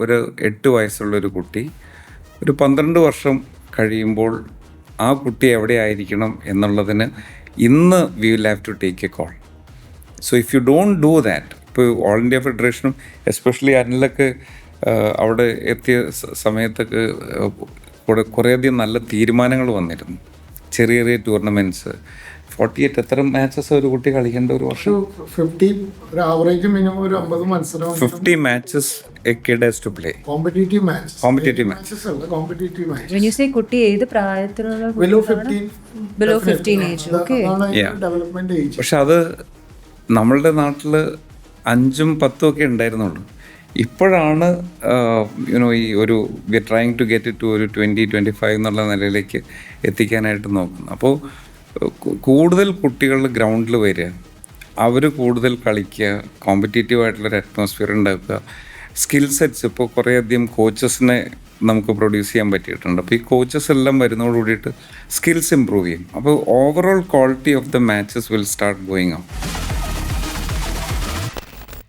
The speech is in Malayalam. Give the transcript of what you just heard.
ഒരു 8 വയസ്സുള്ളൊരു കുട്ടി ഒരു 12 വർഷം കഴിയുമ്പോൾ ആ കുട്ടി എവിടെ ആയിരിക്കണം എന്നുള്ളതിന് ഇന്ന് we will have to take a call. So if you don't do that, ഇപ്പോൾ ഓൾ ഇന്ത്യ ഫെഡറേഷനും എസ്പെഷ്യലി അനിലൊക്കെ അവിടെ എത്തിയ സമയത്തൊക്കെ കുറേയധികം നല്ല തീരുമാനങ്ങൾ വന്നിരുന്നു. ചെറിയ ചെറിയ ടൂർണമെൻറ്റ്സ് 48 എത്ര മാച്ചസ് ഒരു കുട്ടി കളിക്കേണ്ട ഒരു വർഷം? 50 ഒരു ആവറേജ് മിനിമം ഒരു 50 മത്സരം 50 matches a kid has to play. Competitive match When you say കുട്ടി ഏത് പ്രായത്തിലുള്ള below 15 below 15 age, okay. Development age. പക്ഷെ അത് നമ്മളുടെ നാട്ടിൽ 5ഉം 10ഉം ഒക്കെ ഉണ്ടായിരുന്നുള്ളൂ. ഇപ്പോഴാണ് യുനോ ഈ ഒരു we are trying to get it to ഒരു 20-25 എന്നുള്ള നിലയിലേക്ക് എത്തിക്കാനായിട്ട് നോക്കുന്നത്. അപ്പോൾ കൂടുതൽ കുട്ടികൾ ഗ്രൗണ്ടിൽ വരിക, അവർ കൂടുതൽ കളിക്കുക, കോമ്പറ്റീറ്റീവ് ആയിട്ടുള്ളൊരു അറ്റ്മോസ്ഫിയർ ഉണ്ടാക്കുക, സ്കിൽ സെറ്റ്സ്. ഇപ്പോൾ കുറേയധികം കോച്ചസിനെ നമുക്ക് പ്രൊഡ്യൂസ് ചെയ്യാൻ പറ്റിയിട്ടുണ്ട്. അപ്പോൾ ഈ കോച്ചസ് എല്ലാം വരുന്നതോട് കൂടിയിട്ട് സ്കിൽസ് ഇമ്പ്രൂവ് ചെയ്യും. അപ്പോൾ overall quality of the matches will start going up.